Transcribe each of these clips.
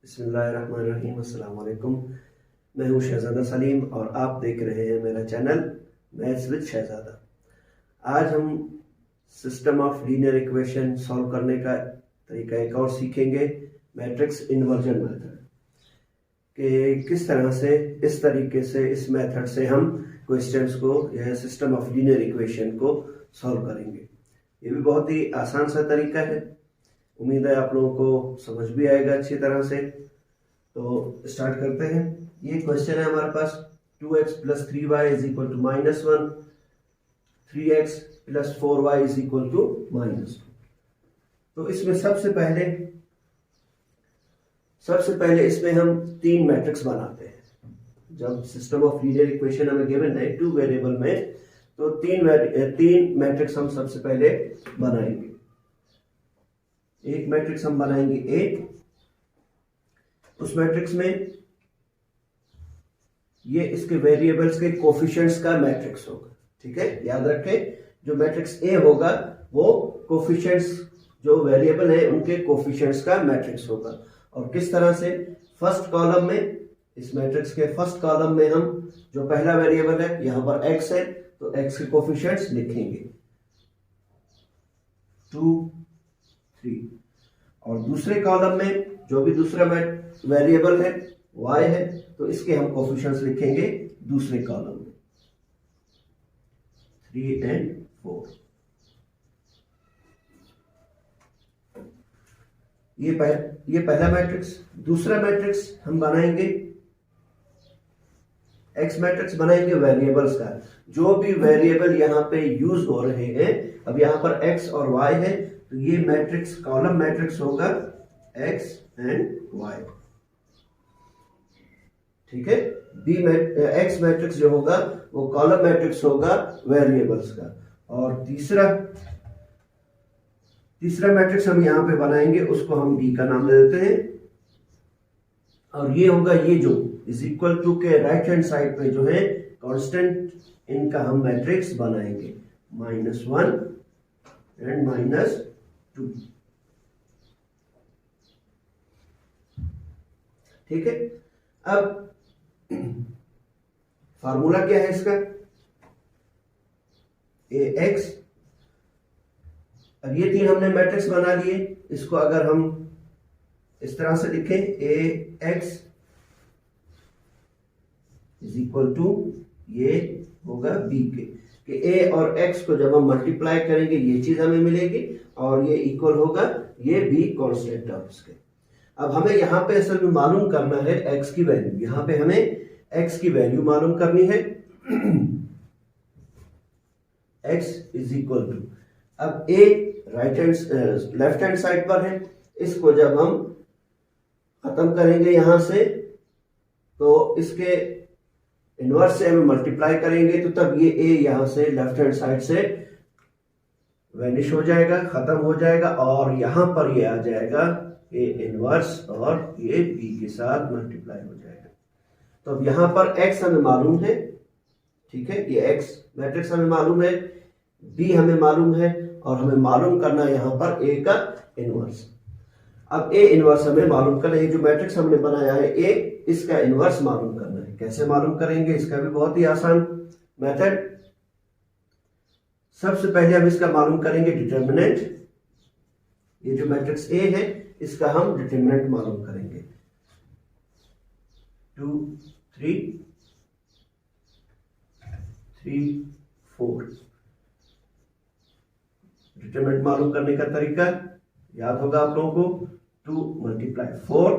बिस्मिल्लाहिर्रहमानिर्रहीम। अस्सलाम वालेकुम। मैं हूँ शहजादा सलीम और आप देख रहे हैं मेरा चैनल मैथ्स विद शहजादा। आज हम system of linear equation solve करने का तरीका एक और सीखेंगे, मैट्रिक्स इन्वर्जन मेथड, कि किस तरह से इस तरीके से इस मेथड से हम क्वेश्चंस को यह सिस्टम ऑफ लीनियर इक्वेशन को सॉल्व करेंगे। ये भी बहुत ही आसान सा तरीका है, उम्मीद है आप लोगों को समझ भी आएगा अच्छी तरह से। तो स्टार्ट करते हैं। ये क्वेश्चन है हमारे पास 2x + 3y = -1, 3x + 4y = -2। तो इसमें सबसे पहले इसमें हम तीन मैट्रिक्स बनाते हैं। जब सिस्टम ऑफ लीनियर इक्वेशन हमें गिवन है 2 वेरिएबल में, तो तीन मैट्रिक्स हम सबसे पहले बनाएंगे। एक मैट्रिक्स हम बनाएंगे A, उस मैट्रिक्स में ये इसके वेरिएबल्स के कोफिशिएंट्स का मैट्रिक्स होगा। ठीक है, याद रखें, जो मैट्रिक्स A होगा वो कोफिशिएंट्स, जो वेरिएबल है उनके कोफिशिएंट्स का मैट्रिक्स होगा। और किस तरह से, फर्स्ट कॉलम में, इस मैट्रिक्स के फर्स्ट कॉलम में हम जो पहला वेरिएबल है यहाँ पर x है, तो x के कोफिशिएंट्स लिखेंगे 2, 3। और दूसरे कॉलम में जो भी दूसरा वेरिएबल है y है, तो इसके हम कोफिशिएंट्स लिखेंगे दूसरे कॉलम में 3 और 4। ये पहला मैट्रिक्स। दूसरा मैट्रिक्स हम बनाएंगे, एक्स मैट्रिक्स बनाएंगे वेरिएबल्स का। जो भी वेरिएबल यहाँ पे यूज हो रहे हैं, अब यहाँ पर x और y है, तो ये मैट्रिक्स कॉलम मैट्रिक्स होगा x एंड y। ठीक है, x मैट्रिक्स जो होगा वो कॉलम मैट्रिक्स होगा वेरिएबल्स का। और तीसरा मैट्रिक्स हम यहाँ पे बनाएंगे, उसको हम d का नाम दे देते हैं। और ये होगा, ये जो = के राइट हैंड साइड पे जो है कांस्टेंट, इनका हम मैट्रिक्स बनाएंगे -1 एंड -2। ठीक है, अब फार्मूला क्या है इसका, ax। अब ये तीन हमने मैट्रिक्स बना लिए, इसको अगर हम इस तरह से लिखें, ax = ये होगा b के a और x को जब हम मल्टीप्लाई करेंगे ये चीज हमें मिलेगी, और ये इक्वल होगा ये b कांस्टेंट टर्म्स के। अब हमें यहाँ पे असल में मालूम करना है x की वैल्यू। यहाँ पे हमें x की वैल्यू मालूम करनी है। x = अब a लेफ्ट हैंड साइड पर है, इसको जब हम खत्म करेंगे यहां से, तो इसके इनवर्स से हमें मल्टीप्लाई करेंगे, तो तब ये a यहां से लेफ्ट हैंड साइड से वैनिश हो जाएगा, खत्म हो जाएगा, और यहां पर ये आ जाएगा a इनवर्स, और ये b के साथ मल्टीप्लाई हो जाएगा। तो अब यहां पर x हमें मालूम है। ठीक है, ये x मैट्रिक्स हमें मालूम है, b हमें मालूम है, और हमें मालूम करना है यहाँ पर a का इनवर्स। अब a इनवर्स हमें मालूम करना है, जो मैट्रिक्स हमने बनाया है a, इसका इनवर्स मालूम करना है। कैसे मालूम करेंगे, इसका भी बहुत ही आसान मेथड। सबसे पहले हम इसका मालूम करेंगे डिटर्मिनेंट। ये जो मैट्रिक्स a है, इसका हम डिटर्मिनेंट मालूम करेंगे 2, 3, 4। डिटरमिनेंट मालूम करने का तरीका याद होगा आप लोगों को, 2 × 4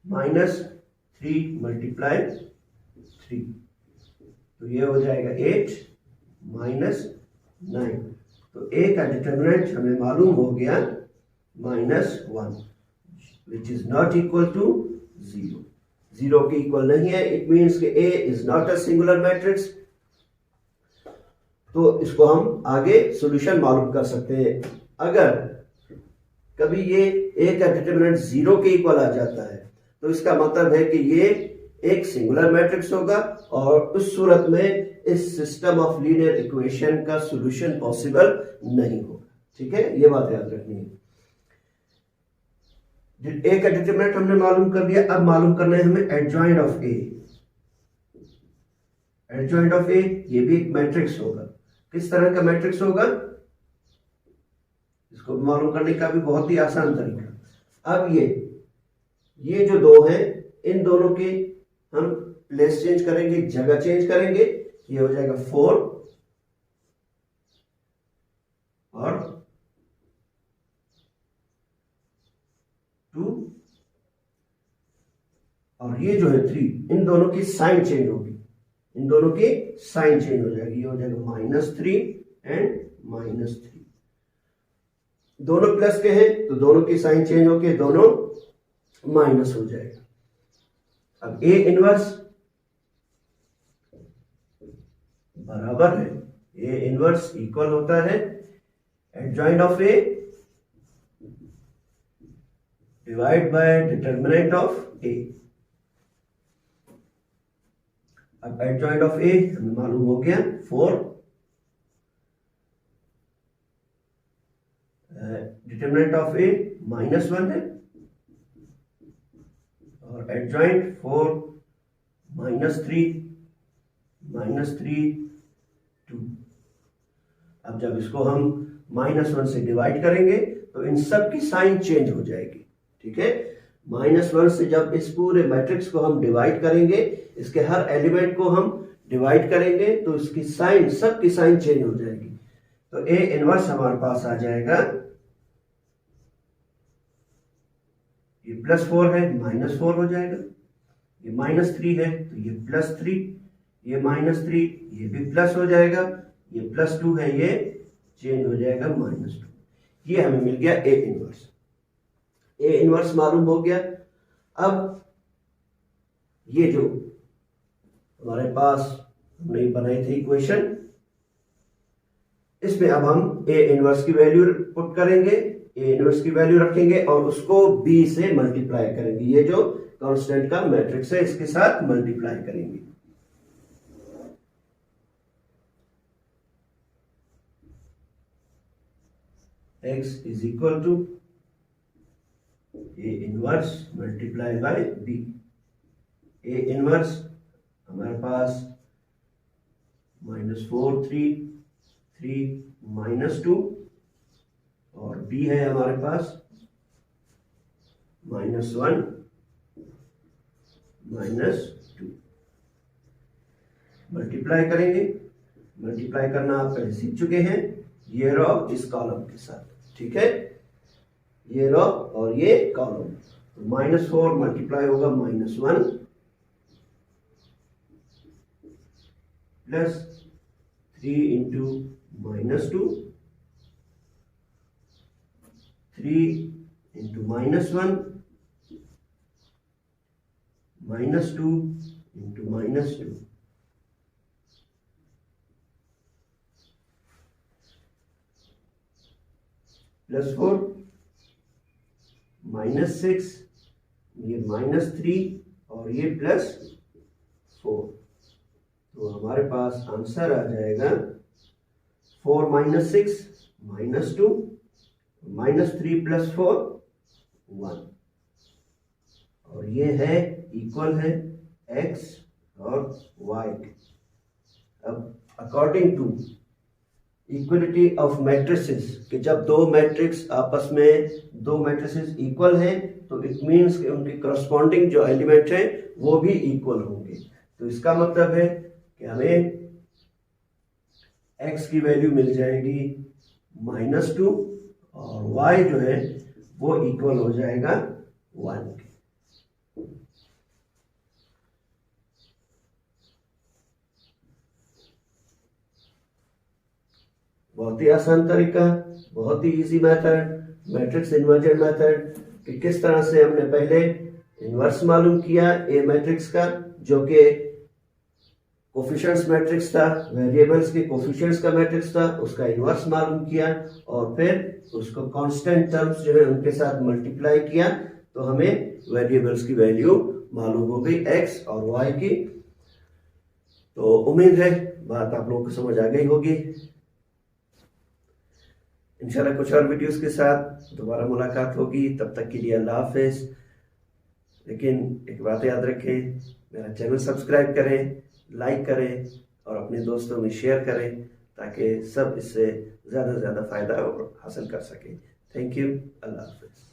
-3 × 3, तो ये हो जाएगा 8 -9। तो a का डिटरमिनेंट हमें मालूम हो गया -1, which is not equal to 0। 0 के इक्वल नहीं है, इट मीन्स कि a is not a singular matrix. तो इसको हम आगे सॉल्यूशन मालूम कर सकते हैं। अगर कभी ये a का डिटरमिनेंट 0 के इक्वल आ जाता है, तो इसका मतलब है कि ये एक सिंगुलर मैट्रिक्स होगा, और उस सूरत में इस सिस्टम ऑफ लीनियर इक्वेशन का सॉल्यूशन पॉसिबल नहीं होगा। ठीक है, ये बात याद रखनी है। ए का डिटरमिनेंट हमने मालूम कर लिया। अब मालूम करना है हमें adjoint of A. Adjoint of A ये भी एक मैट्रिक्स होगा। किस तरह का मैट्रिक्स होगा, इसको मालूम करने का भी बहुत ही आसान तरीका। अब ये जो दो हैं, इन दोनों के हम प्लेस चेंज करेंगे, जगह चेंज करेंगे। ये हो जाएगा 4 और 2 और ये जो है 3, इन दोनों की साइन चेंज होगी। इन दोनों की साइन चेंज हो जाएगी। ये हो जाएगा -3 एंड -3। दोनों प्लस के हैं तो दोनों की साइन चेंज होके दोनों माइनस हो जाएगा। अब ए इनवर्स बराबर है, ए इनवर्स इक्वल होता है adjoint of A divide by determinant of A. अब एडजॉइंट ऑफ ए हमें मालूम हो गया 4, डिटरमिनेंट ऑफ ए -1 है और एडजॉइंट 4 -3 2। अब जब इसको हम -1 से डिवाइड करेंगे तो इन सब की साइन चेंज हो जाएगी। ठीक है, -1 से जब इस पूरे मैट्रिक्स को हम डिवाइड करेंगे, इसके हर एलिमेंट को हम डिवाइड करेंगे तो इसकी साइन, सब की साइन चेंज हो जाएगी। तो ए इनवर्स हमारे पास आ जाएगा, ये +4 है -4 हो जाएगा, ये -3 है तो ये +3, ये -3 ये भी प्लस हो जाएगा, ये +2 है ये चेंज हो जाएगा -2। ये हमें मिल गया ए इनवर्स। ए इनवर्स मालूम हो गया। अब ये जो हमारे पास हमने बनाई थी इक्वेशन, इसमें अब हम ए इनवर्स की वैल्यू पुट करेंगे, ए इनवर्स की वैल्यू रखेंगे और उसको बी से मल्टीप्लाई करेंगे। ये जो कांस्टेंट का मैट्रिक्स है इसके साथ मल्टीप्लाई करेंगे। x is equal to A inverse multiply by B. A inverse हमारे पास -4 3 -2 और b है हमारे पास -1 -2। मल्टीप्लाई करेंगे, मल्टीप्लाई करना आप पहले सीख चुके हैं, ये रो इस कॉलम के साथ। ठीक है, ये रो और ये कॉलम, तो -4 मल्टीप्लाई होगा -1 प्लस 3 इंटू -2, 3 इंटू -1 -2 इंटू -2 +4 -6, ये -3 और ये +4। तो हमारे पास आंसर आ जाएगा 4 - 6 -2 -3 + 4 1। और ये है इक्वल है x और y के। अब according to equality of matrices कि जब दो मैट्रिक्स आपस में, दो मैट्रिसेस इक्वल हैं तो इट मीन्स कि उनके करस्पॉन्डिंग जो एलिमेंट हैं वो भी इक्वल होंगे। तो इसका मतलब है कि हमें x की वैल्यू मिल जाएगी -2 और y जो है वो इक्वल हो जाएगा 1 के। बहुत ही आसान तरीका, बहुत ही easy method, matrix inversion method, कि किस तरह से हमने पहले इन्वर्स मालूम किया ए मैट्रिक्स का, जो कि कोफिशिएंट्स मैट्रिक्स था, वेरिएबल्स के कोफिशिएंट्स का मैट्रिक्स था, उसका इन्वर्स मालूम किया और फिर उसको कांस्टेंट टर्म्स जो है उनके साथ मल्टीप्लाई किया तो हमें वेरिएबल्स की वैल्यू मालूम हो गई x और y की। तो उम्मीद है बात आप लोगों को समझ आ गई होगी। इंशाल्लाह कुछ और वीडियोस के साथ दोबारा मुलाकात होगी। तब तक के लिए अल्लाह हाफिज। लेकिन एक बात याद रखें, मेरा चैनल सब्सक्राइब करें, लाइक करें और अपने दोस्तों में शेयर करें ताकि सब इससे ज़्यादा से ज़्यादा फ़ायदा हासिल कर सकें। Thank you. Allah Hafiz.